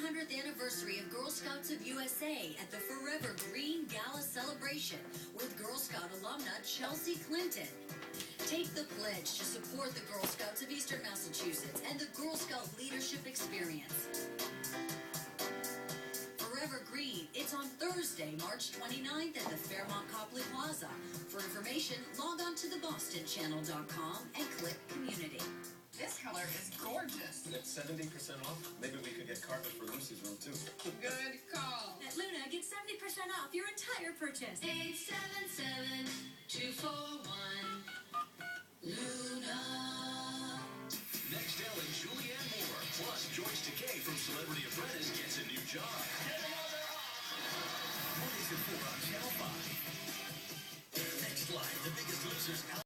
100th anniversary of Girl Scouts of USA at the Forever Green Gala celebration with Girl Scout alumna Chelsea Clinton. Take the pledge to support the Girl Scouts of Eastern Massachusetts and the Girl Scout Leadership Experience. Forever Green, it's on Thursday, March 29th at the Fairmont Copley Plaza. For information, log on to thebostonchannel.com and click Community. This color is gorgeous. It's 70% off. Maybe we could get carpet for Lucy's room, too. Good call. At Luna, get 70% off your entire purchase. 877-241. Luna. Next, Ellen, Julianne Moore, plus George Takei from Celebrity Apprentice gets a new job. Mondays at 4 on Channel 5. Next live, the biggest losers out.